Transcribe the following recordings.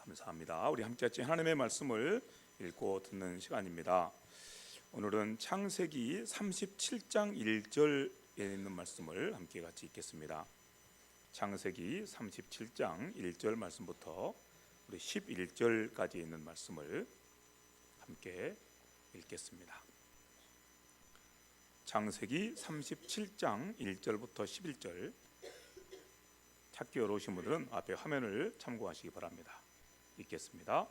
감사합니다. 우리 함께같이 하나님의 말씀을 읽고 듣는 시간입니다. 오늘은 창세기 37장 1절에 있는 말씀을 함께 같이 읽겠습니다. 창세기 37장 1절 말씀부터 우리 11절까지 있는 말씀을 함께 읽겠습니다. 창세기 37장 1절부터 11절, 찾기 어려우신 분들은 앞에 화면을 참고하시기 바랍니다. 읽겠습니다.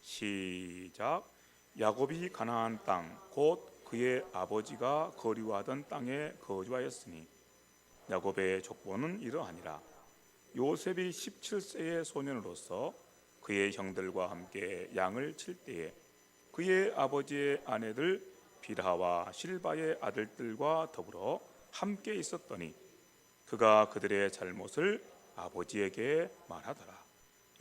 시작. 야곱이 가나안 땅 곧 그의 아버지가 거류하던 땅에 거주하였으니 야곱의 족보는 이러하니라. 요셉이 17세의 소년으로서 그의 형들과 함께 양을 칠 때에 그의 아버지의 아내들 빌하와 실바의 아들들과 더불어 함께 있었더니 그가 그들의 잘못을 아버지에게 말하더라.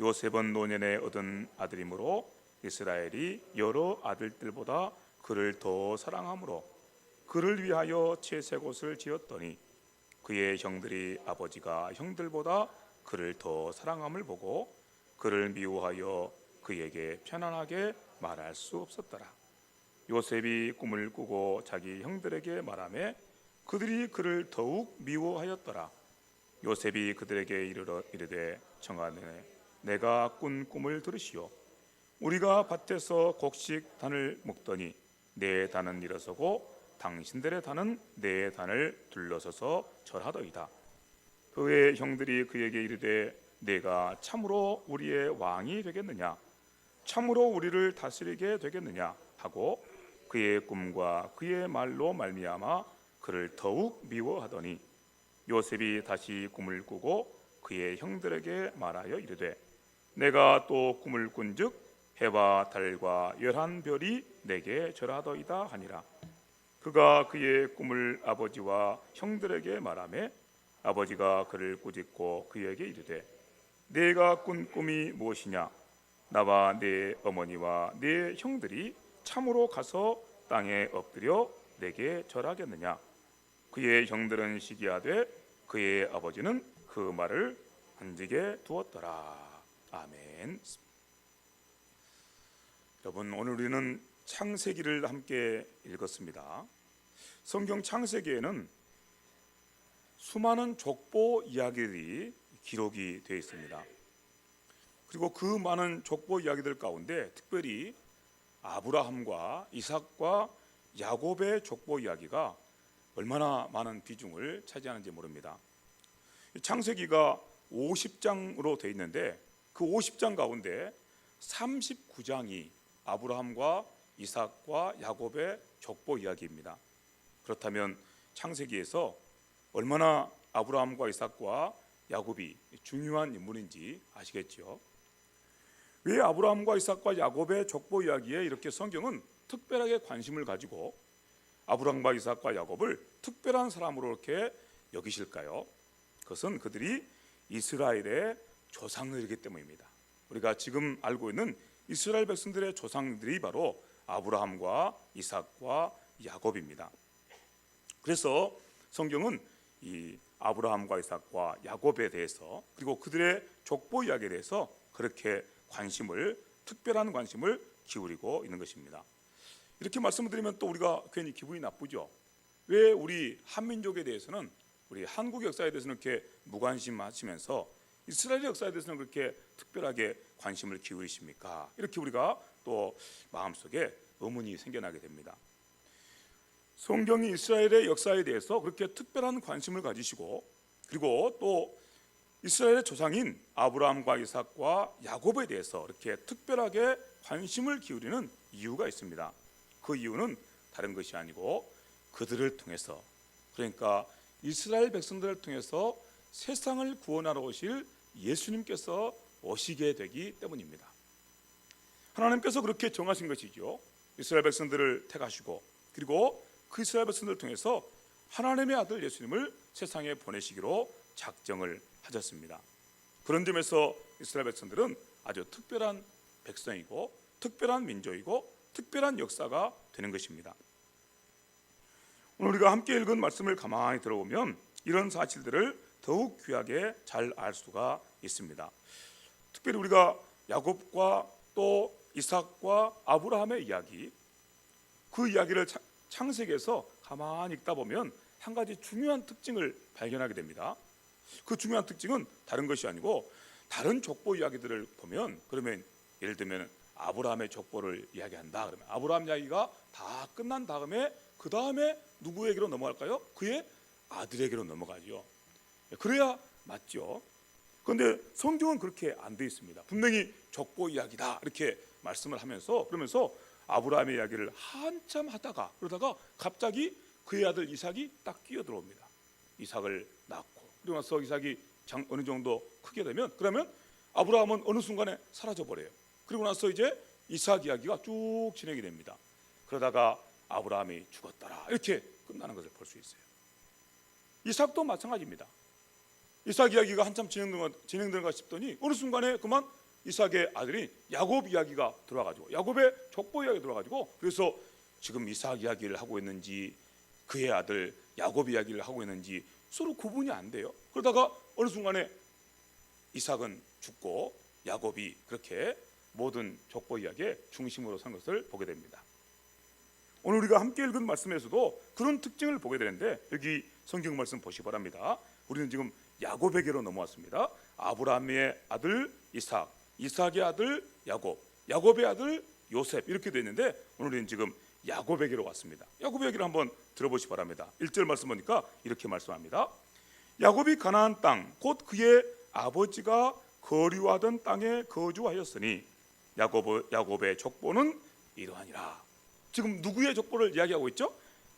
요셉은 노년에 얻은 아들이므로 이스라엘이 여러 아들들보다 그를 더 사랑하므로 그를 위하여 채색 옷을 지었더니 그의 형들이 아버지가 형들보다 그를 더 사랑함을 보고 그를 미워하여 그에게 편안하게 말할 수 없었더라. 요셉이 꿈을 꾸고 자기 형들에게 말하매 그들이 그를 더욱 미워하였더라. 요셉이 그들에게 이르되 청하되 내가 꾼 꿈을 들으시오. 우리가 밭에서 곡식 단을 먹더니 내 단은 일어서고 당신들의 단은 내 단을 둘러서서 절하더이다. 그의 형들이 그에게 이르되 내가 참으로 우리의 왕이 되겠느냐, 참으로 우리를 다스리게 되겠느냐 하고 그의 꿈과 그의 말로 말미암아 그를 더욱 미워하더니 요셉이 다시 꿈을 꾸고 그의 형들에게 말하여 이르되 내가 또 꿈을 꾼즉 해와 달과 11별이 내게 절하더이다 하니라. 그가 그의 꿈을 아버지와 형들에게 말하매 아버지가 그를 꾸짖고 그에게 이르되 내가 꾼 꿈이 무엇이냐, 나와 내 어머니와 내 형들이 참으로 가서 땅에 엎드려 내게 절하겠느냐. 그의 형들은 시기하되 그의 아버지는 그 말을 흔지게 두었더라. 아멘. 여러분, 오늘 우리는 창세기를 함께 읽었습니다. 성경 창세기에는 수많은 족보 이야기들이 기록이 되어 있습니다. 그리고 그 많은 족보 이야기들 가운데 특별히 아브라함과 이삭과 야곱의 족보 이야기가 얼마나 많은 비중을 차지하는지 모릅니다. 창세기가 50장으로 되어 있는데 그 50장 가운데 39장이 아브라함과 이삭과 야곱의 족보 이야기입니다. 그렇다면 창세기에서 얼마나 아브라함과 이삭과 야곱이 중요한 인물인지 아시겠죠? 왜 아브라함과 이삭과 야곱의 족보 이야기에 이렇게 성경은 특별하게 관심을 가지고 아브라함과 이삭과 야곱을 특별한 사람으로 이렇게 여기실까요? 그것은 그들이 이스라엘의 조상들이기 때문입니다. 우리가 지금 알고 있는 이스라엘 백성들의 조상들이 바로 아브라함과 이삭과 야곱입니다. 그래서 성경은 이 아브라함과 이삭과 야곱에 대해서 그리고 그들의 족보 이야기에 대해서 그렇게 특별한 관심을 기울이고 있는 것입니다. 이렇게 말씀을 드리면 또 우리가 괜히 기분이 나쁘죠. 왜 우리 한민족에 대해서는, 우리 한국 역사에 대해서는 이렇게 무관심하시면서 이스라엘 역사에 대해서는 그렇게 특별하게 관심을 기울이십니까? 이렇게 우리가 또 마음속에 의문이 생겨나게 됩니다. 성경이 이스라엘의 역사에 대해서 그렇게 특별한 관심을 가지시고 그리고 또 이스라엘의 조상인 아브라함과 이삭과 야곱에 대해서 이렇게 특별하게 관심을 기울이는 이유가 있습니다. 그 이유는 다른 것이 아니고 그들을 통해서, 그러니까 이스라엘 백성들을 통해서 세상을 구원하러 오실 예수님께서 오시게 되기 때문입니다. 하나님께서 그렇게 정하신 것이죠. 이스라엘 백성들을 택하시고 그리고 그 이스라엘 백성들을 통해서 하나님의 아들 예수님을 세상에 보내시기로 작정을 하셨습니다. 그런 점에서 이스라엘 백성들은 아주 특별한 백성이고 특별한 민족이고 특별한 역사가 되는 것입니다. 오늘 우리가 함께 읽은 말씀을 가만히 들어보면 이런 사실들을 더욱 귀하게 잘 알 수가 있습니다. 특별히 우리가 야곱과 또 이삭과 아브라함의 이야기, 그 이야기를 창세기에서 가만히 읽다 보면 한 가지 중요한 특징을 발견하게 됩니다. 그 중요한 특징은 다른 것이 아니고, 다른 족보 이야기들을 보면, 그러면 예를 들면 아브라함의 족보를 이야기한다 그러면 아브라함 이야기가 다 끝난 다음에 그 다음에 누구에게로 넘어갈까요? 그의 아들에게로 넘어가죠. 그래야 맞죠. 그런데 성경은 그렇게 안 돼 있습니다. 분명히 족보 이야기다 이렇게 말씀을 하면서, 그러면서 아브라함의 이야기를 한참 하다가, 그러다가 갑자기 그의 아들 이삭이 딱 끼어들어옵니다. 이삭을 낳고, 그리고 나서 이삭이 어느 정도 크게 되면, 그러면 아브라함은 어느 순간에 사라져 버려요. 그리고 나서 이제 이삭 이야기가 쭉 진행이 됩니다. 그러다가 아브라함이 죽었더라 이렇게 끝나는 것을 볼 수 있어요. 이삭도 마찬가지입니다. 이삭 이야기가 한참 진행되는가 싶더니 어느 순간에 그만 이삭의 아들이 야곱 이야기가 들어와가지고, 야곱의 족보 이야기가 들어와가지고, 그래서 지금 이삭 이야기를 하고 있는지 그의 아들 야곱 이야기를 하고 있는지 서로 구분이 안 돼요. 그러다가 어느 순간에 이삭은 죽고 야곱이 그렇게 모든 족보 이야기의 중심으로 선 것을 보게 됩니다. 오늘 우리가 함께 읽은 말씀에서도 그런 특징을 보게 되는데, 여기 성경 말씀 보시기 바랍니다. 우리는 지금 야곱에게로 넘어왔습니다. 아브라함의 아들 이삭, 이삭의 아들 야곱, 야곱의 아들 요셉, 이렇게 되어 있는데 오늘은 지금 야곱에게로 왔습니다. 야곱의 얘기를 한번 들어보시기 바랍니다. 1절 말씀 보니까 이렇게 말씀합니다. 야곱이 가나안 땅 곧 그의 아버지가 거류하던 땅에 거주하였으니 야곱의 족보는 이러하니라. 지금 누구의 족보를 이야기하고 있죠?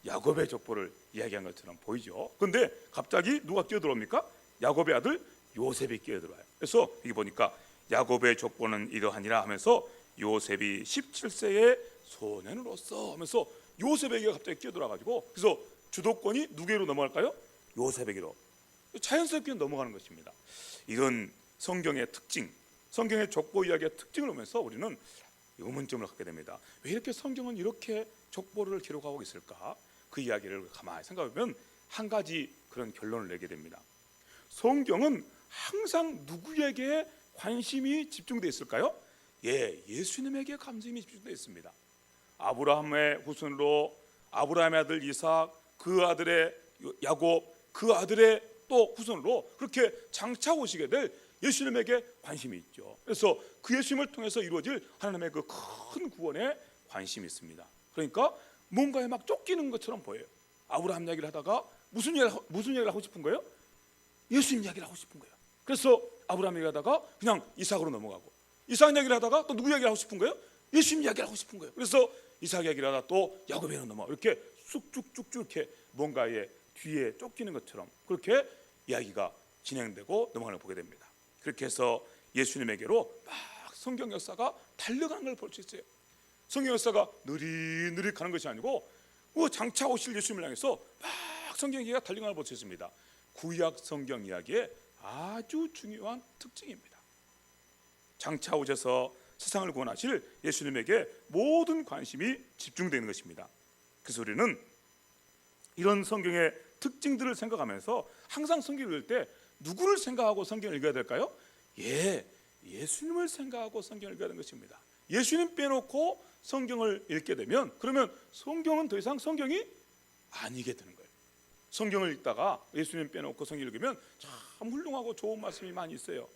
야곱의 족보를 이야기한 것처럼 보이죠. 그런데 갑자기 누가 끼어들어옵니까? 야곱의 아들 요셉이 끼어들어와요. 그래서 여기 보니까 야곱의 족보는 이러하니라 하면서 요셉이 17세의 소년으로서 하면서 요셉에게 갑자기 끼어들어가지고, 그래서 주도권이 누구에게로 넘어갈까요? 요셉에게로 자연스럽게 넘어가는 것입니다. 이런 성경의 특징, 성경의 족보 이야기의 특징을 보면서 우리는 의문점을 갖게 됩니다. 왜 이렇게 성경은 이렇게 족보를 기록하고 있을까? 그 이야기를 가만히 생각해보면 한 가지 그런 결론을 내게 됩니다. 성경은 항상 누구에게 관심이 집중되어 있을까요? 예수님에게 관심이 집중되어 있습니다. 아브라함의 후손으로 아브라함의 아들 이삭, 그 아들의 야곱, 그 아들의 또 후손으로 그렇게 장차 오시게 될 예수님에게 관심이 있죠. 그래서 그 예수님을 통해서 이루어질 하나님의 그 큰 구원에 관심이 있습니다. 그러니까 뭔가에 막 쫓기는 것처럼 보여요. 아브라함 이야기를 하다가 무슨 이야기를 하고 싶은 거예요? 예수님 이야기를 하고 싶은 거예요. 그래서 아브라함 이야기를 하다가 그냥 이삭으로 넘어가고, 이삭 이야기를 하다가 또 누구 이야기를 하고 싶은 거예요? 예수님 이야기를 하고 싶은 거예요. 그래서 이삭 이야기를 하다가 또 야곱에로 넘어가, 이렇게 쑥쭉쭉쭉 이렇게 뭔가에 뒤에 쫓기는 것처럼 그렇게 이야기가 진행되고 넘어가는 걸 보게 됩니다. 그렇게 해서 예수님에게로 막 성경 역사가 달려가는 걸 볼 수 있어요. 성경 역사가 느릿느릿 가는 것이 아니고 장차 오실 예수님을 향해서 막 성경 이야기가 달려가는 걸 볼 수 있습니다. 구약 성경 이야기의 아주 중요한 특징입니다. 장차 오셔서 세상을 구원하실 예수님에게 모든 관심이 집중되는 것입니다. 그래서 우리는 이런 성경의 특징들을 생각하면서 항상 성경을 읽을 때 누구를 생각하고 성경을 읽어야 될까요? 예수님을 생각하고 성경을 읽어야 되는 것입니다. 예수님 빼놓고 성경을 읽게 되면, 그러면 성경은 더 이상 성경이 아니게 되는 거예요. 성경을 읽다가 예수님 빼놓고 성경을 읽으면 참 훌륭하고 좋은 말씀이 많이 있어요.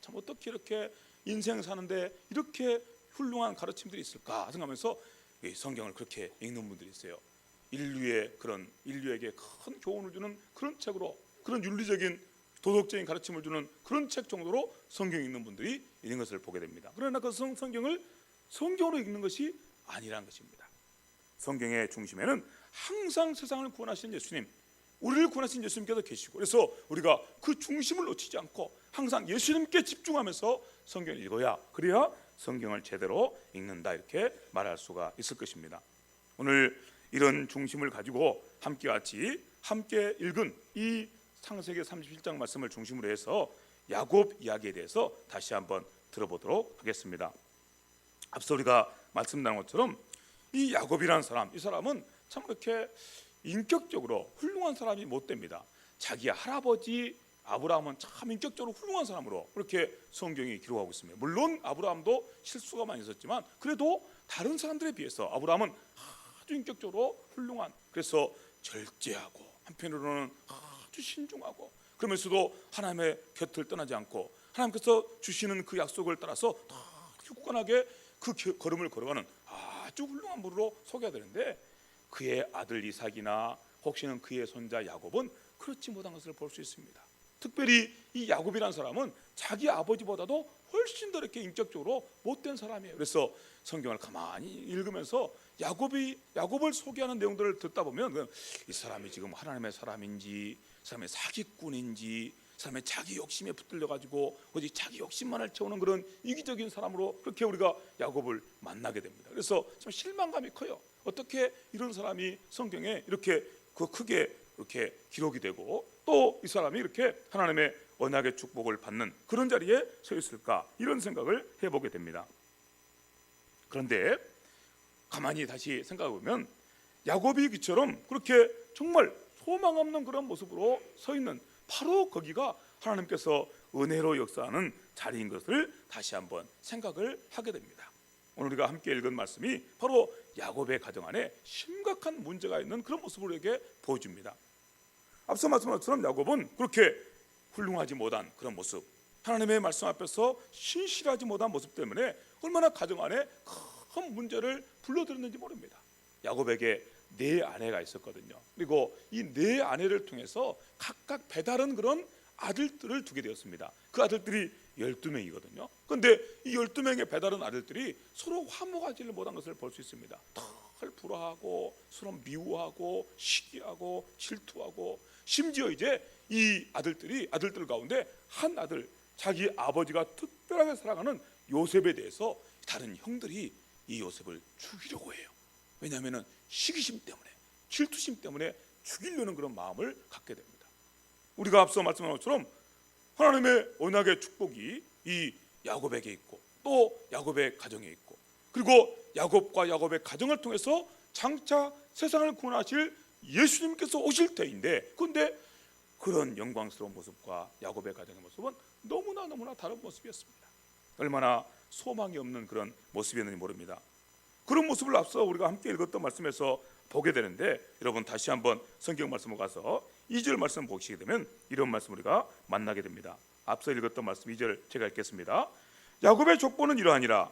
참 어떻게 이렇게 인생 사는데 이렇게 훌륭한 가르침들이 있을까 생각하면서 성경을 그렇게 읽는 분들이 있어요. 인류에게 큰 교훈을 주는 그런 책으로, 그런 윤리적인 도덕적인 가르침을 주는 그런 책 정도로 성경 읽는 분들이 있는 것을 보게 됩니다. 그러나 그 성경을 성경으로 읽는 것이 아니라는 것입니다. 성경의 중심에는 항상 세상을 구원하신 예수님, 우리를 구원하신 예수님께서 계시고, 그래서 우리가 그 중심을 놓치지 않고 항상 예수님께 집중하면서 성경을 읽어야, 그래야 성경을 제대로 읽는다, 이렇게 말할 수가 있을 것입니다. 오늘 이런 중심을 가지고 함께 읽은 이 창세기 37장 말씀을 중심으로 해서 야곱 이야기에 대해서 다시 한번 들어보도록 하겠습니다. 앞서 우리가 말씀 나눈 것처럼 이 야곱이라는 사람, 이 사람은 참 이렇게 인격적으로 훌륭한 사람이 못 됩니다. 자기 할아버지 아브라함은 참 인격적으로 훌륭한 사람으로 그렇게 성경이 기록하고 있습니다. 물론 아브라함도 실수가 많이 있었지만 그래도 다른 사람들에 비해서 아브라함은 아주 인격적으로 훌륭한, 그래서 절제하고 한편으로는 아주 신중하고 그러면서도 하나님의 곁을 떠나지 않고 하나님께서 주시는 그 약속을 따라서 아주 굳건하게 그 걸음을 걸어가는 아주 훌륭한 분으로 소개해야 되는데, 그의 아들 이삭이나 혹시는 그의 손자 야곱은 그렇지 못한 것을 볼 수 있습니다. 특별히 이 야곱이라는 사람은 자기 아버지보다도 훨씬 더 이렇게 인격적으로 못된 사람이에요. 그래서 성경을 가만히 읽으면서 야곱을 소개하는 내용들을 듣다 보면 이 사람이 지금 하나님의 사람인지, 사람의 사기꾼인지, 사람의 자기 욕심에 붙들려 가지고 오직 자기 욕심만을 채우는 그런 이기적인 사람으로 그렇게 우리가 야곱을 만나게 됩니다. 그래서 참 실망감이 커요. 어떻게 이런 사람이 성경에 이렇게 크게 이렇게 기록이 되고 또 이 사람이 이렇게 하나님의 언약의 축복을 받는 그런 자리에 서 있을까, 이런 생각을 해보게 됩니다. 그런데 가만히 다시 생각해 보면 야곱이 그처럼 그렇게 정말 소망 없는 그런 모습으로 서 있는 바로 거기가 하나님께서 은혜로 역사하는 자리인 것을 다시 한번 생각을 하게 됩니다. 오늘 우리가 함께 읽은 말씀이 바로 야곱의 가정 안에 심각한 문제가 있는 그런 모습을 우리에게 보여줍니다. 앞서 말씀한 것처럼 야곱은 그렇게 훌륭하지 못한 그런 모습, 하나님의 말씀 앞에서 신실하지 못한 모습 때문에 얼마나 가정 안에 큰 문제를 불러들였는지 모릅니다. 야곱에게 4아내가 있었거든요. 그리고 이 4아내를 통해서 각각 배다른 그런 아들들을 두게 되었습니다. 그 아들들이 12명이거든요. 그런데 이 12명의 배다른 아들들이 서로 화목하지를 못한 것을 볼 수 있습니다. 늘 불화하고 서로 미워하고 시기하고 질투하고, 심지어 이제 이 아들들 가운데 한 아들, 자기 아버지가 특별하게 사랑하는 요셉에 대해서 다른 형들이 이 요셉을 죽이려고 해요. 왜냐하면 시기심 때문에, 질투심 때문에 죽이려는 그런 마음을 갖게 됩니다. 우리가 앞서 말씀한 것처럼 하나님의 언약의 축복이 이 야곱에게 있고 또 야곱의 가정에 있고, 그리고 야곱과 야곱의 가정을 통해서 장차 세상을 구원하실 예수님께서 오실 때인데, 그런데 그런 영광스러운 모습과 야곱의 가정의 모습은 너무나 다른 모습이었습니다. 얼마나 소망이 없는 그런 모습이었는지 모릅니다. 그런 모습을 앞서 우리가 함께 읽었던 말씀에서 보게 되는데, 여러분 다시 한번 성경 말씀을 가서 2절 말씀 보시게 되면 이런 말씀 우리가 만나게 됩니다. 앞서 읽었던 말씀 2절 제가 읽겠습니다. 야곱의 족보는 이러하니라.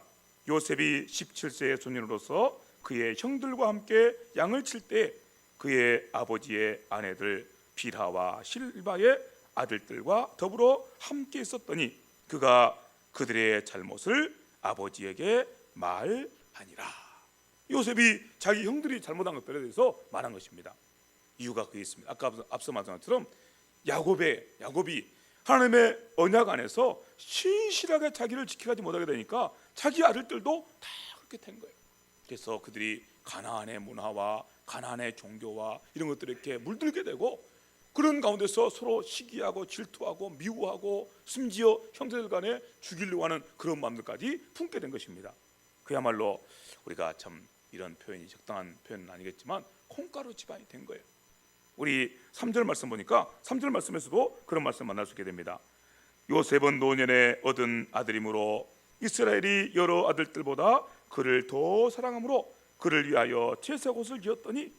요셉이 17세의 소년으로서 그의 형들과 함께 양을 칠 때 그의 아버지의 아내들 빌하와 실바의 아들들과 더불어 함께 있었더니 그가 그들의 잘못을 아버지에게 말하니라. 요셉이 자기 형들이 잘못한 것들에 대해서 말한 것입니다. 이유가 그게 있습니다. 아까 앞서 말씀한 것처럼 야곱이 하나님의 언약 안에서 신실하게 자기를 지켜가지 못하게 되니까 자기 아들들도 다 그렇게 된 거예요. 그래서 그들이 가나안의 문화와 가나안의 종교와 이런 것들에 이렇게 물들게 되고, 그런 가운데서 서로 시기하고 질투하고 미워하고 심지어 형제들 간에 죽이려고 하는 그런 마음들까지 품게 된 것입니다. 그야말로 우리가 참 이런 표현이 적당한 표현은 아니겠지만 콩가루 집안이 된 거예요. 우리 3절 말씀 보니까 3절 말씀에서도 그런 말씀 만날 수 있게 됩니다. 요셉은 노년에 얻은 아들이므로 이스라엘이 여러 아들들보다 그를 더 사랑함으로 그를 위하여 채색 옷을 지었더니,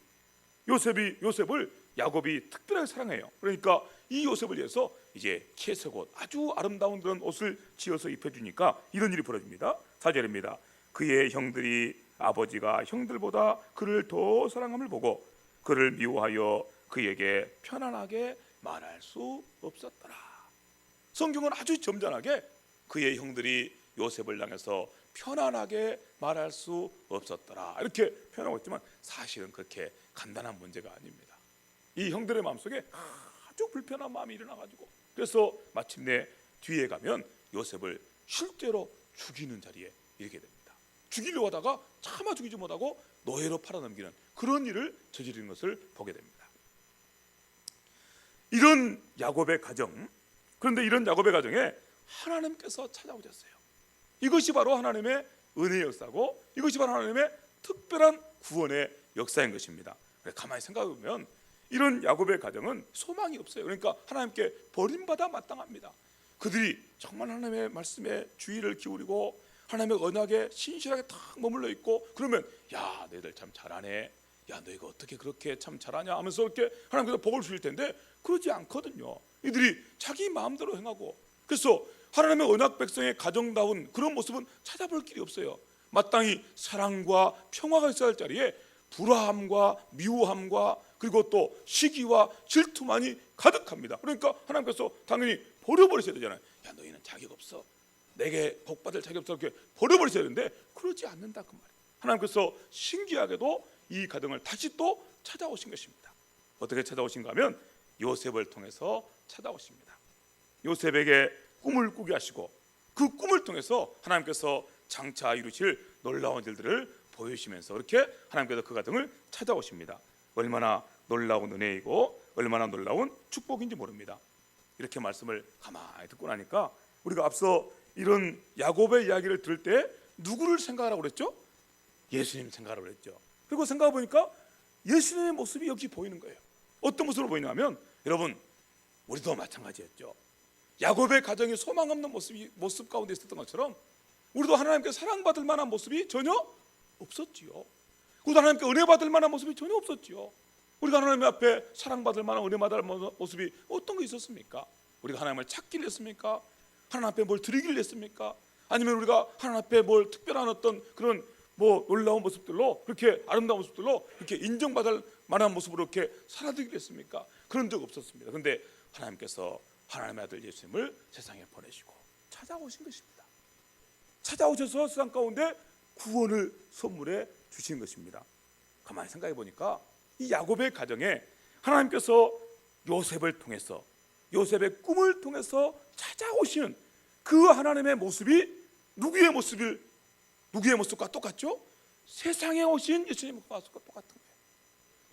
요셉을 야곱이 특별하게 사랑해요. 그러니까 이 요셉을 위해서 이제 채색 옷, 아주 아름다운 그런 옷을 지어서 입혀주니까 이런 일이 벌어집니다. 4절입니다. 그의 형들이 아버지가 형들보다 그를 더 사랑함을 보고 그를 미워하여 그에게 편안하게 말할 수 없었더라. 성경은 아주 점잖하게 그의 형들이 요셉을 향해서 편안하게 말할 수 없었더라 이렇게 표현하고 있지만 사실은 그렇게 간단한 문제가 아닙니다. 이 형들의 마음속에 아주 불편한 마음이 일어나가지고, 그래서 마침내 뒤에 가면 요셉을 실제로 죽이는 자리에 이르게 됩니다. 죽이려고 하다가 차마 죽이지 못하고 노예로 팔아넘기는 그런 일을 저지르는 것을 보게 됩니다. 이런 야곱의 가정, 그런데 이런 야곱의 가정에 하나님께서 찾아오셨어요. 이것이 바로 하나님의 은혜의 역사고 이것이 바로 하나님의 특별한 구원의 역사인 것입니다. 가만히 생각해 보면 이런 야곱의 가정은 소망이 없어요. 그러니까 하나님께 버림받아 마땅합니다. 그들이 정말 하나님의 말씀에 주의를 기울이고 하나님의 언약에 신실하게 딱 머물러 있고, 그러면 야 너희들 참 잘하네, 야 너희가 어떻게 그렇게 참 잘하냐 하면서 이렇게 하나님께서 복을 주실 텐데, 그러지 않거든요. 이들이 자기 마음대로 행하고, 그래서 하나님의 언약 백성의 가정다운 그런 모습은 찾아볼 길이 없어요. 마땅히 사랑과 평화가 있어야 할 자리에 불화함과 미워함과 그리고 또 시기와 질투만이 가득합니다. 그러니까 하나님께서 당연히 버려버리셔야 되잖아요. 야 너희는 자격 없어, 내게 복받을 자격 없어, 이렇게 버려버리셔야 되는데 그러지 않는다 그 말이에요. 하나님께서 신기하게도 이 가정을 다시 또 찾아오신 것입니다. 어떻게 찾아오신가 하면 요셉을 통해서 찾아오십니다. 요셉에게 꿈을 꾸게 하시고 그 꿈을 통해서 하나님께서 장차 이루실 놀라운 일들을 보여주시면서 그렇게 하나님께서 그 가정을 찾아오십니다. 얼마나 놀라운 은혜이고 얼마나 놀라운 축복인지 모릅니다. 이렇게 말씀을 가만히 듣고 나니까 우리가 앞서 이런 야곱의 이야기를 들을 때 누구를 생각하라고 그랬죠? 예수님 생각하라고 그랬죠. 그리고 생각해 보니까 예수님의 모습이 여기 보이는 거예요. 어떤 모습으로 보이냐면, 여러분 우리도 마찬가지였죠. 야곱의 가정이 소망 없는 모습 가운데 있었던 것처럼 우리도 하나님께 사랑받을 만한 모습이 전혀 없었지요. 우리도 하나님께 은혜 받을 만한 모습이 전혀 없었지요. 우리가 하나님 앞에 사랑받을 만한 은혜 받을 만한 모습이 어떤 게 있었습니까? 우리가 하나님을 찾기를 했습니까? 하나님 앞에 뭘 드리기를 했습니까? 아니면 우리가 하나님 앞에 뭘 특별한 어떤 그런 뭐 놀라운 모습들로, 그렇게 아름다운 모습들로 이렇게 인정받을 만한 모습으로 이렇게 살아들기를 했습니까? 그런 적 없었습니다. 그런데 하나님께서 하나님의 아들 예수님을 세상에 보내시고 찾아오신 것입니다. 찾아오셔서 세상 가운데 구원을 선물해 주신 것입니다. 가만히 생각해 보니까 이 야곱의 가정에 하나님께서 요셉을 통해서, 요셉의 꿈을 통해서 찾아오시는 그 하나님의 모습이 누구의 모습과 똑같죠? 세상에 오신 예수님의 모습과 똑같은 거예요.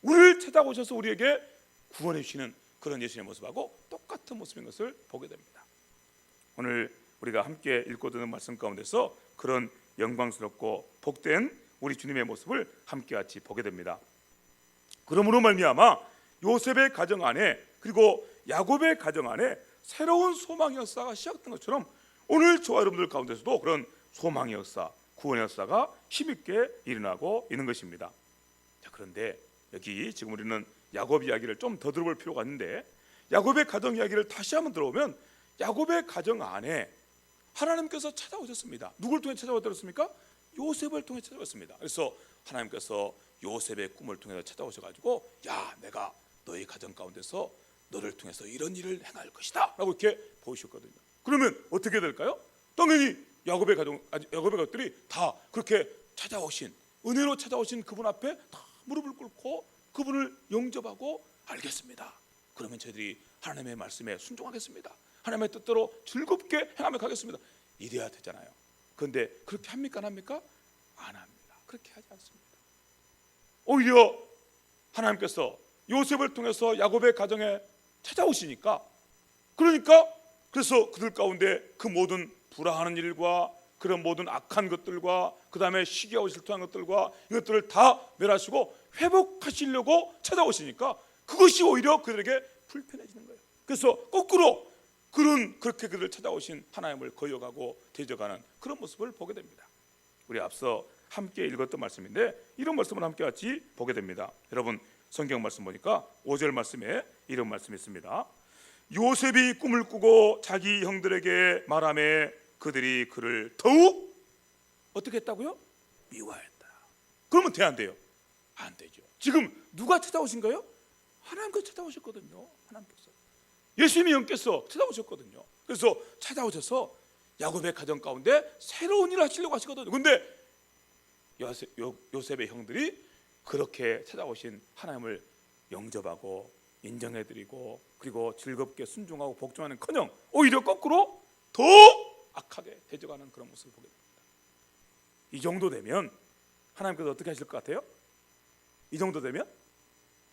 우리를 찾아오셔서 우리에게 구원해 주시는 그런 예수님의 모습하고 똑같은 모습인 것을 보게 됩니다. 오늘 우리가 함께 읽고 듣는 말씀 가운데서 그런 영광스럽고 복된 우리 주님의 모습을 함께 같이 보게 됩니다. 그러므로 말미암아 요셉의 가정 안에, 그리고 야곱의 가정 안에 새로운 소망의 역사가 시작된 것처럼 오늘 저와 여러분들 가운데서도 그런 소망의 역사, 구원의 역사가 힘있게 일어나고 있는 것입니다. 자, 그런데 여기 지금 우리는 야곱 이야기를 좀 더 들어볼 필요가 있는데, 야곱의 가정 이야기를 다시 한번 들어보면 야곱의 가정 안에 하나님께서 찾아오셨습니다. 누굴 통해 찾아오셨습니까? 요셉을 통해 찾아왔습니다. 그래서 하나님께서 요셉의 꿈을 통해서 찾아오셔가지고, 야 내가 너희 가정 가운데서 너를 통해서 이런 일을 행할 것이다 라고 이렇게 보이셨거든요. 그러면 어떻게 될까요? 당연히 야곱의 가족들이 다 그렇게 찾아오신, 은혜로 찾아오신 그분 앞에 다 무릎을 꿇고 그분을 영접하고, 알겠습니다, 그러면 저희들이 하나님의 말씀에 순종하겠습니다, 하나님의 뜻대로 즐겁게 행하며 가겠습니다, 이래야 되잖아요. 그런데 그렇게 합니까? 안 합니까? 안 합니다. 그렇게 하지 않습니다. 오히려 하나님께서 요셉을 통해서 야곱의 가정에 찾아오시니까, 그래서 그들 가운데 그 모든 불화하는 일과 그런 모든 악한 것들과 그 다음에 시기하고 질투한 것들과 이것들을 다 멸하시고 회복하시려고 찾아오시니까 그것이 오히려 그들에게 불편해지는 거예요. 그래서 거꾸로 그렇게 그들을 찾아오신 하나님을 거역하고 대적하는 그런 모습을 보게 됩니다. 우리 앞서 함께 읽었던 말씀인데 이런 말씀을 함께 같이 보게 됩니다. 여러분 성경 말씀 보니까 5절 말씀에 이런 말씀이 있습니다. 요셉이 꿈을 꾸고 자기 형들에게 말하매 그들이 그를 더욱 어떻게 했다고요? 미워했다. 그러면 돼 안 돼요? 안 되죠. 지금 누가 찾아오신 거예요? 하나님께서 찾아오셨거든요. 하나님께서, 예수님이 영께서 찾아오셨거든요. 그래서 찾아오셔서 야곱의 가정 가운데 새로운 일을 하시려고 하시거든요. 그런데 요셉의 형들이 그렇게 찾아오신 하나님을 영접하고 인정해드리고 그리고 즐겁게 순종하고 복종하는커녕 오히려 거꾸로 더 악하게 대적하는 그런 모습을 보게 됩니다. 이 정도 되면 하나님께서 어떻게 하실 것 같아요? 이 정도 되면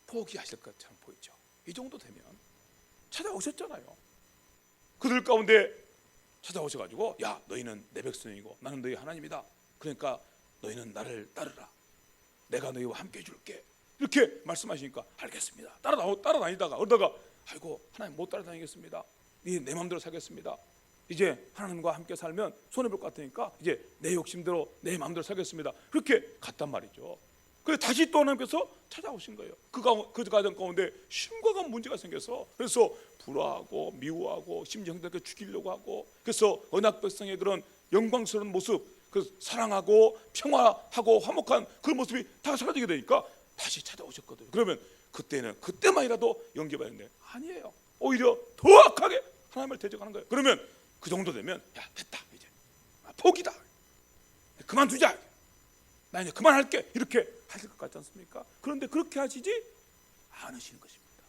포기하실 것처럼 보이죠. 이 정도 되면 찾아오셨잖아요. 그들 가운데 찾아오셔가지고 야 너희는 내 백성이고 나는 너희 하나님이다. 그러니까 너희는 나를 따르라. 내가 너희와 함께 해줄게. 이렇게 말씀하시니까 알겠습니다. 따라다니다가 그러다가 아이고 하나님 못 따라다니겠습니다. 내 마음대로 살겠습니다. 이제 하나님과 함께 살면 손해볼 것 같으니까 이제 내 욕심대로 내 마음대로 살겠습니다. 그렇게 갔단 말이죠. 그래서 다시 또 하나님께서 찾아오신 거예요. 그 가정 가운데 심각한 문제가 생겨서 그래서 불화하고 미워하고 심지어 형들께 죽이려고 하고 그래서 언약 백성의 그런 영광스러운 모습, 그 사랑하고 평화하고 화목한 그런 모습이 다 사라지게 되니까 다시 찾아오셨거든요. 그러면 그때만이라도 영접하는데 아니에요. 오히려 더 악하게 하나님을 대적하는 거예요. 그러면 그 정도 되면 야 됐다 이제 포기다 그만두자 나 이제 그만할게 이렇게 하실 것 같지 않습니까? 그런데 그렇게 하시지 않으시는 것입니다.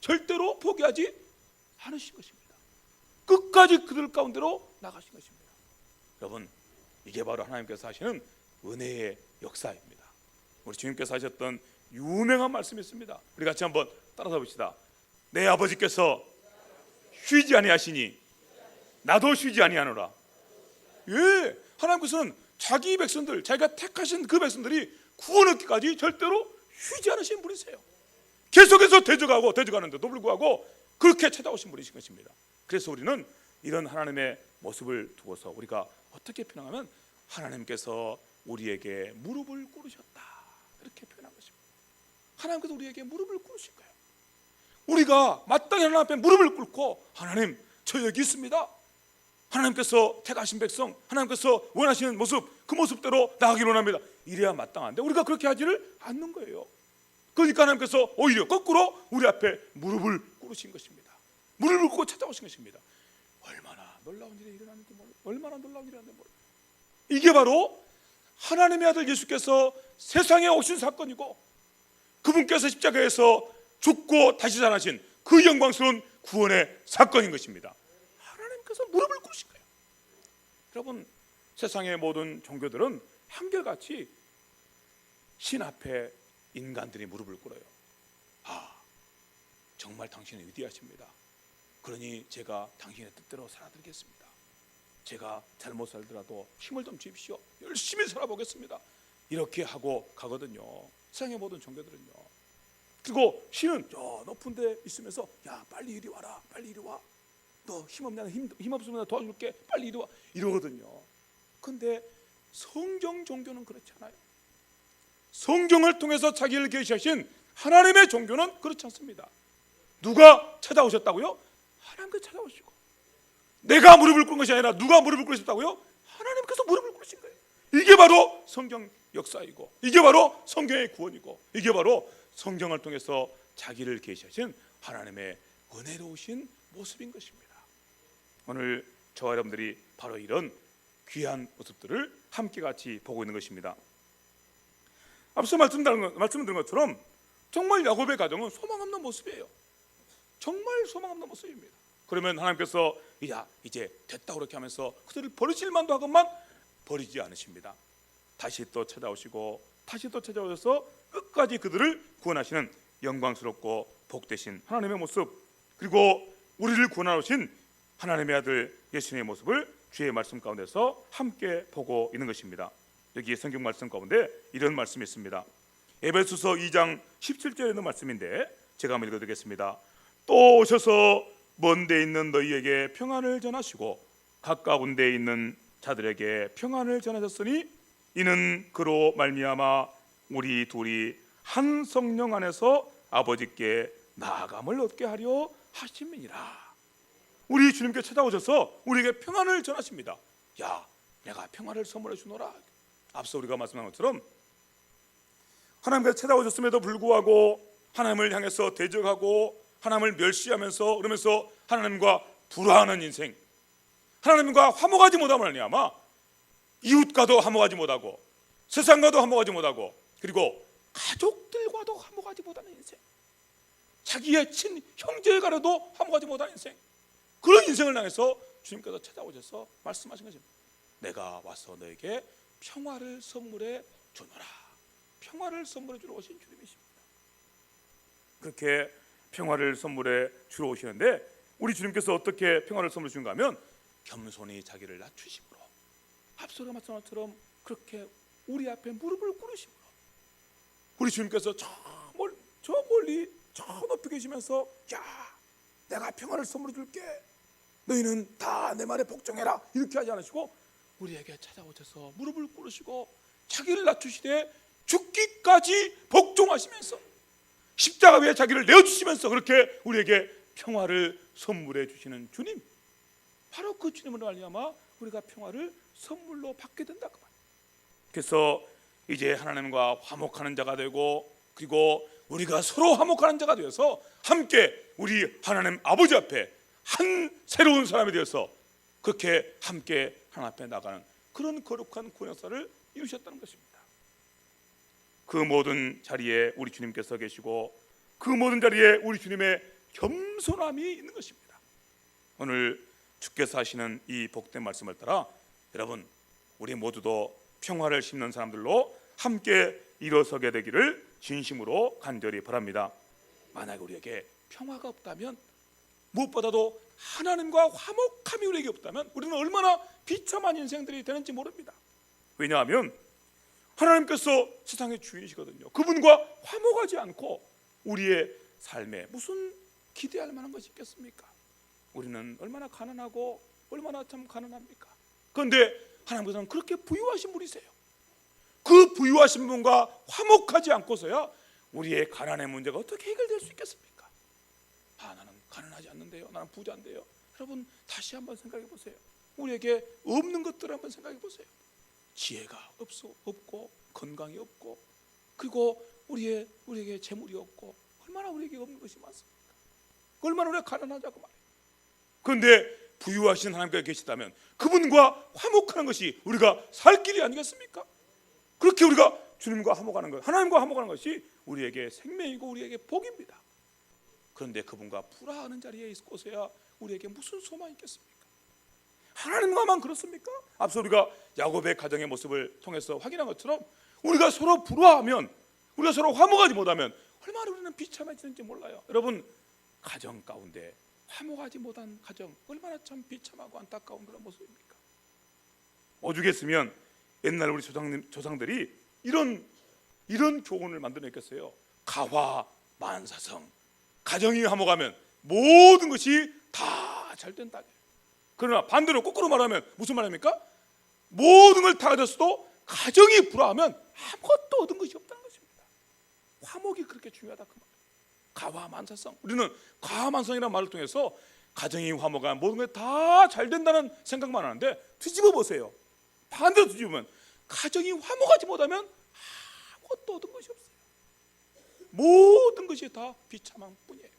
절대로 포기하지 않으신 것입니다. 끝까지 그들 가운데로 나가신 것입니다. 여러분 이게 바로 하나님께서 하시는 은혜의 역사입니다. 우리 주님께서 하셨던 유명한 말씀이 있습니다. 우리 같이 한번 따라서 봅시다. 내 아버지께서 쉬지 아니하시니 나도 쉬지 아니하노라. 예, 하나님께서는 자기 백성들, 자기가 택하신 그 백성들이 구원 얻기까지 절대로 쉬지 않으신 분이세요. 계속해서 대적하는데도 불구하고 그렇게 찾아오신 분이신 것입니다. 그래서 우리는 이런 하나님의 모습을 두고서 우리가 어떻게 표현하면 하나님께서 우리에게 무릎을 꿇으셨다 이렇게 표현한 것입니다. 하나님께서 우리에게 무릎을 꿇으신 거예요. 우리가 마땅히 하나님 앞에 무릎을 꿇고 하나님 저 여기 있습니다. 하나님께서 택하신 백성, 하나님께서 원하시는 모습, 그 모습대로 나가기를 원합니다. 이래야 마땅한데 우리가 그렇게 하지를 않는 거예요. 그러니까 하나님께서 오히려 거꾸로 우리 앞에 무릎을 꿇으신 것입니다. 무릎을 꿇고 찾아오신 것입니다. 얼마나 놀라운 일이 일어나는지 몰라요. 얼마나 놀라운 일이 일어나는지 몰라요. 이게 바로 하나님의 아들 예수께서 세상에 오신 사건이고 그분께서 십자가에서 죽고 다시 살아나신 그 영광스러운 구원의 사건인 것입니다. 하나님께서 무릎을 꿇으신 거예요. 여러분 세상의 모든 종교들은 한결같이 신 앞에 인간들이 무릎을 꿇어요. 아 정말 당신은 위대하십니다. 그러니 제가 당신의 뜻대로 살아드리겠습니다. 제가 잘못 살더라도 힘을 좀 주십시오. 열심히 살아보겠습니다. 이렇게 하고 가거든요. 세상의 모든 종교들은요. 그리고 신은 저 높은 데 있으면서 야 빨리 이리 와라, 빨리 이리 와. 너 힘없냐, 힘 없으면 나 도와줄게. 빨리 이리 와. 이러거든요. 근데 성경 종교는 그렇지 않아요. 성경을 통해서 자기를 계시하신 하나님의 종교는 그렇지 않습니다. 누가 찾아오셨다고요? 하나님께서 찾아오시고 내가 무릎을 꿇은 것이 아니라 누가 무릎을 꿇으셨다고요? 하나님께서 무릎을 꿇으신 거예요. 이게 바로 성경 역사이고 이게 바로 성경의 구원이고 이게 바로 성경을 통해서 자기를 계시하신 하나님의 은혜로우신 모습인 것입니다. 오늘 저와 여러분들이 바로 이런 귀한 모습들을 함께 같이 보고 있는 것입니다. 앞서 말씀드린 것처럼 정말 야곱의 가정은 소망 없는 모습이에요. 정말 소망 없는 모습입니다. 그러면 하나님께서 이제 됐다 그렇게 하면서 그들을 버리실 만도 하건만 버리지 않으십니다. 다시 또 찾아오시고 다시 또 찾아오셔서 끝까지 그들을 구원하시는 영광스럽고 복되신 하나님의 모습, 그리고 우리를 구원하신 하나님의 아들 예수님의 모습을 주의 말씀 가운데서 함께 보고 있는 것입니다. 여기 성경 말씀 가운데 이런 말씀이 있습니다. 에베소서 2장 17절에 있는 말씀인데 제가 한번 읽어드리겠습니다. 또 오셔서 먼 데 있는 너희에게 평안을 전하시고 가까운 데 있는 자들에게 평안을 전하셨으니 이는 그로 말미암아 우리 둘이 한 성령 안에서 아버지께 나아감을 얻게 하려 하심이니라. 우리 주님께 찾아오셔서 우리에게 평안을 전하십니다. 야, 내가 평안을 선물해 주노라. 앞서 우리가 말씀한 것처럼 하나님께서 찾아오셨음에도 불구하고 하나님을 향해서 대적하고 하나님을 멸시하면서 그러면서 하나님과 불화하는 인생, 하나님과 화목하지 못함을 말미암아 이웃과도 화목하지 못하고 세상과도 화목하지 못하고 그리고 가족들과도 화목하지 못하는 인생, 자기의 친 형제가라도 화목하지 못하는 인생, 그런 인생을 향해서 주님께서 찾아오셔서 말씀하신 것입니다. 내가 와서 너에게 평화를 선물해 주노라. 평화를 선물해 주러 오신 주님이십니다. 그렇게 평화를 선물해 주러 오시는데 우리 주님께서 어떻게 평화를 선물해 주는가 하면 겸손히 자기를 낮추심으로, 앞서 말씀한 것처럼 그렇게 우리 앞에 무릎을 꿇으심으로, 우리 주님께서 저 멀리 저 높이 계시면서 야, 내가 평화를 선물해 줄게, 너희는 다 내 말에 복종해라, 이렇게 하지 않으시고 우리에게 찾아오셔서 무릎을 꿇으시고 자기를 낮추시되 죽기까지 복종하시면서 십자가 위에 자기를 내어주시면서 그렇게 우리에게 평화를 선물해 주시는 주님, 바로 그 주님으로 말미암아 우리가 평화를 선물로 받게 된다 그 말이에요. 그래서 이제 하나님과 화목하는 자가 되고, 그리고 우리가 서로 화목하는 자가 되어서 함께 우리 하나님 아버지 앞에 한 새로운 사람이 되어서 그렇게 함께 하나님 앞에 나가는 그런 거룩한 구원역사를 이루셨다는 것입니다. 그 모든 자리에 우리 주님께서 계시고 그 모든 자리에 우리 주님의 겸손함이 있는 것입니다. 오늘 주께서 하시는 이 복된 말씀을 따라 여러분, 우리 모두도 평화를 심는 사람들로 함께 일어서게 되기를 진심으로 간절히 바랍니다. 만약 우리에게 평화가 없다면, 무엇보다도 하나님과 화목함이 우리에게 없다면 우리는 얼마나 비참한 인생들이 되는지 모릅니다. 왜냐하면 하나님께서 세상의 주인이시거든요. 그분과 화목하지 않고 우리의 삶에 무슨 기대할 만한 것이 있겠습니까? 우리는 얼마나 가난하고 얼마나 참 가난합니까? 그런데 하나님께서는 그렇게 부유하신 분이세요. 그 부유하신 분과 화목하지 않고서야 우리의 가난의 문제가 어떻게 해결될 수 있겠습니까? 나는 가난하지 않는데요, 나는 부자인데요. 여러분, 다시 한번 생각해 보세요. 우리에게 없는 것들을 한번 생각해 보세요. 지혜가 없고 건강이 없고, 그리고 우리에게 재물이 없고, 얼마나 우리에게 없는 것이 많습니까? 얼마나 우리가 가난하자고 말이에요. 그런데 부유하신 하나님께서 계시다면 그분과 화목하는 것이 우리가 살 길이 아니겠습니까? 그렇게 우리가 주님과 화목하는 것, 하나님과 화목하는 것이 우리에게 생명이고 우리에게 복입니다. 그런데 그분과 불화하는 자리에 있고서야 우리에게 무슨 소망이 있겠습니까? 하나님과만 그렇습니까? 앞서 우리가 야곱의 가정의 모습을 통해서 확인한 것처럼 우리가 서로 불화하면, 우리가 서로 화목하지 못하면 얼마나 우리는 비참해지는지 몰라요. 여러분, 가정 가운데 화목하지 못한 가정, 얼마나 참 비참하고 안타까운 그런 모습입니까? 오죽했으면 옛날 우리 조상들이 이런 교훈을 만들어냈겠어요. 가화 만사성, 가정이 화목하면 모든 것이 다 잘 된다. 그러나 반대로 거꾸로 말하면 무슨 말입니까? 모든 걸 다 가졌어도 가정이 불화하면 아무것도 얻은 것이 없다는 것입니다. 화목이 그렇게 중요하다 그 말. 가화만사성, 우리는 가화만성이라는 말을 통해서 가정이 화목하면 모든 게 다 잘 된다는 생각만 하는데, 뒤집어 보세요. 반대로 뒤집으면 가정이 화목하지 못하면 아무것도 얻은 것이 없어요. 모든 것이 다 비참한 뿐이에요.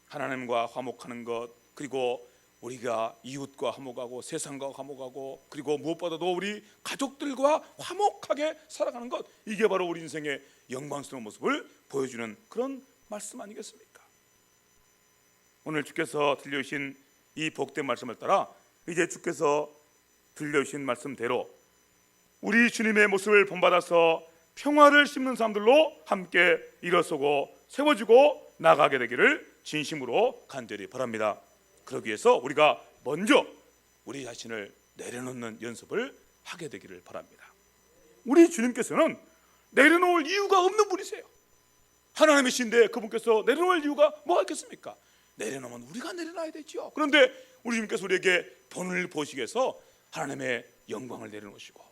하나님과 화목하는 것, 그리고 우리가 이웃과 화목하고 세상과 화목하고, 그리고 무엇보다도 우리 가족들과 화목하게 살아가는 것, 이게 바로 우리 인생의 영광스러운 모습을 보여주는 그런 말씀 아니겠습니까? 오늘 주께서 들려주신 이 복된 말씀을 따라 이제 주께서 들려주신 말씀대로 우리 주님의 모습을 본받아서 평화를 심는 사람들로 함께 일어서고 세워지고 나가게 되기를 진심으로 간절히 바랍니다. 그러기 위해서 우리가 먼저 우리 자신을 내려놓는 연습을 하게 되기를 바랍니다. 우리 주님께서는 내려놓을 이유가 없는 분이세요. 하나님의 신데 그분께서 내려놓을 이유가 뭐가 있겠습니까? 내려놓으면 우리가 내려놔야 되죠. 그런데 우리 주님께서 우리에게 본을 보시기 위해서 하나님의 영광을 내려놓으시고,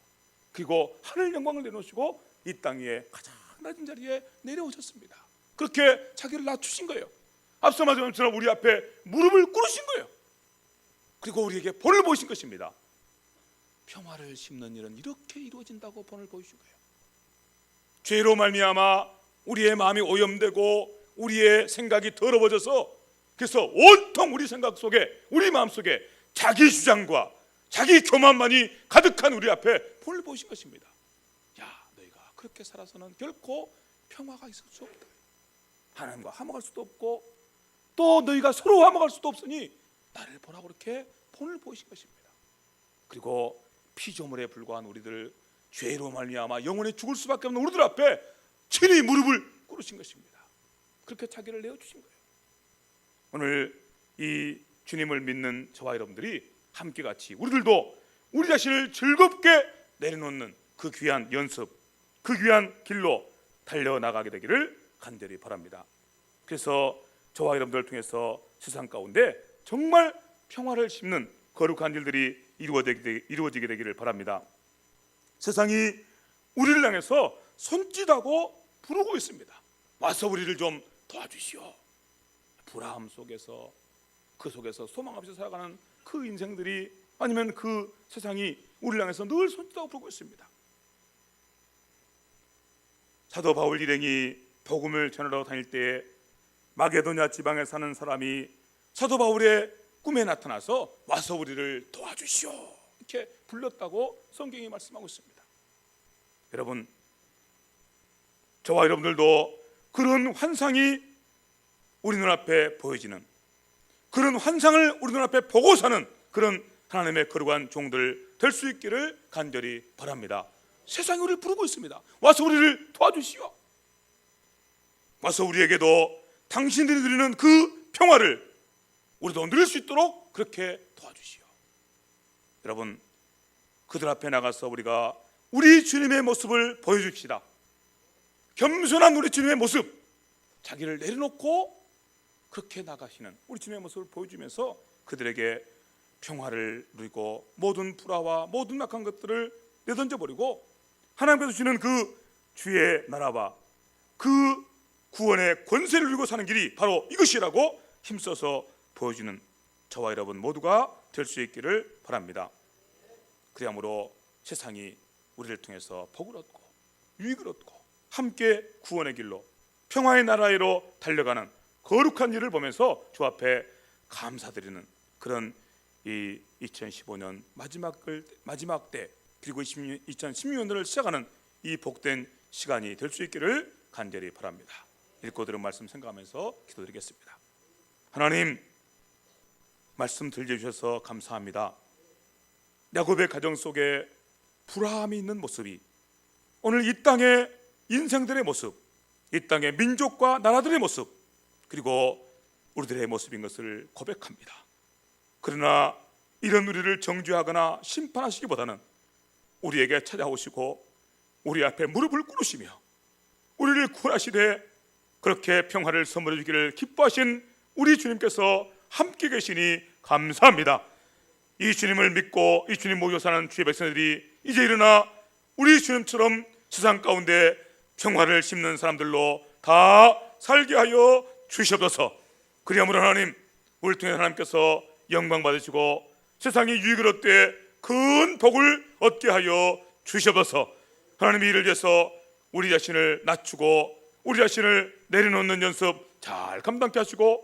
그리고 하늘 영광을 내려놓으시고 이 땅 위에 가장 낮은 자리에 내려오셨습니다. 그렇게 자기를 낮추신 거예요. 앞서 말씀한 것처럼 우리 앞에 무릎을 꿇으신 거예요. 그리고 우리에게 본을 보이신 것입니다. 평화를 심는 일은 이렇게 이루어진다고 본을 보이신 거예요. 죄로 말미암아 우리의 마음이 오염되고 우리의 생각이 더러워져서, 그래서 온통 우리 생각 속에, 우리 마음 속에 자기 주장과 자기 교만만이 가득한 우리 앞에 본을 보이신 것입니다. 야, 너희가 그렇게 살아서는 결코 평화가 있을 수 없다. 하나님과 화목할 수도 없고 또 너희가 서로 화목할 수도 없으니 나를 보라고 그렇게 본을 보이신 것입니다. 그리고 피조물에 불과한 우리들, 죄로 말미암아 영원히 죽을 수밖에 없는 우리들 앞에 친히 무릎을 꿇으신 것입니다. 그렇게 자기를 내어주신 거예요. 오늘 이 주님을 믿는 저와 여러분들이 함께 같이 우리들도 우리 자신을 즐겁게 내려놓는 그 귀한 연습, 그 귀한 길로 달려나가게 되기를 간절히 바랍니다. 그래서 저와 여러분들을 통해서 세상 가운데 정말 평화를 심는 거룩한 일들이 이루어지게 되기를 바랍니다. 세상이 우리를 향해서 손짓하고 부르고 있습니다. 와서 우리를 좀 도와주시오. 불화함 속에서, 그 속에서 소망 없이 살아가는 그 인생들이, 아니면 그 세상이 우리를 향해서 늘 손짓하고 부르고 있습니다. 사도 바울 일행이 복음을 전하러 다닐 때에 마게도냐 지방에 사는 사람이 사도 바울의 꿈에 나타나서 와서 우리를 도와주시오 이렇게 불렀다고 성경이 말씀하고 있습니다. 여러분, 저와 여러분들도 그런 환상이 우리 눈앞에 보여지는, 그런 환상을 우리 눈앞에 보고 사는 그런 하나님의 거룩한 종들 될 수 있기를 간절히 바랍니다. 세상이 우리를 부르고 있습니다. 와서 우리를 도와주시오. 와서 우리에게도 당신들이 누리는 그 평화를 우리도 누릴 수 있도록 그렇게 도와주시오. 여러분, 그들 앞에 나가서 우리가 우리 주님의 모습을 보여줍시다. 겸손한 우리 주님의 모습, 자기를 내려놓고 그렇게 나가시는 우리 주님의 모습을 보여주면서 그들에게 평화를 누리고 모든 불화와 모든 악한 것들을 내던져버리고 하나님께서 주시는 그 주의 나라와 그 구원의 권세를 누리고 사는 길이 바로 이것이라고 힘써서 보여주는 저와 여러분 모두가 될 수 있기를 바랍니다. 그리함으로 세상이 우리를 통해서 복을 얻고 유익을 얻고 함께 구원의 길로 평화의 나라로 달려가는 거룩한 일을 보면서 주 앞에 감사드리는 그런 이 2015년 마지막 때, 그리고 2016년을 시작하는 이 복된 시간이 될 수 있기를 간절히 바랍니다. 읽고 들은 말씀 생각하면서 기도드리겠습니다. 하나님, 말씀 들려주셔서 감사합니다. 야곱의 가정 속에 불화함이 있는 모습이 오늘 이 땅의 인생들의 모습, 이 땅의 민족과 나라들의 모습, 그리고 우리들의 모습인 것을 고백합니다. 그러나 이런 우리를 정죄하거나 심판하시기보다는 우리에게 찾아오시고 우리 앞에 무릎을 꿇으시며 우리를 구원하시되 그렇게 평화를 선물해 주기를 기뻐하신 우리 주님께서 함께 계시니 감사합니다. 이 주님을 믿고 이 주님 모여 사는 주의 백성들이 이제 일어나 우리 주님처럼 세상 가운데 평화를 심는 사람들로 다 살게 하여 주시옵소서. 그리함으로 하나님, 우리를 통해 하나님께서 영광 받으시고 세상이 유익을 얻되 큰 복을 얻게 하여 주시옵소서. 하나님이 이를 위해서 우리 자신을 낮추고 우리 자신을 내려놓는 연습 잘 감당케 하시고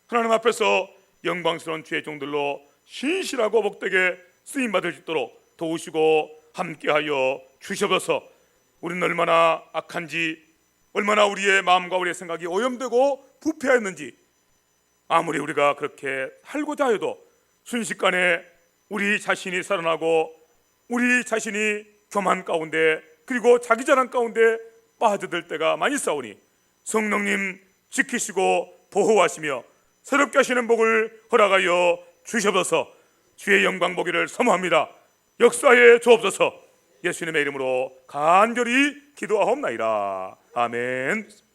하나님 앞에서 영광스러운 주의 종들로 신실하고 복되게 쓰임받을 수 있도록 도우시고 함께하여 주시옵소서. 우리는 얼마나 악한지, 얼마나 우리의 마음과 우리의 생각이 오염되고 부패하였는지, 아무리 우리가 그렇게 살고자 해도 순식간에 우리 자신이 살아나고 우리 자신이 교만 가운데 그리고 자기 자랑 가운데 빠져들 때가 많이 싸우니 성령님 지키시고 보호하시며 새롭게 하시는 복을 허락하여 주시옵소서. 주의 영광 보기를 사모합니다. 역사에 주옵소서. 예수님의 이름으로 간절히 기도하옵나이다. 아멘.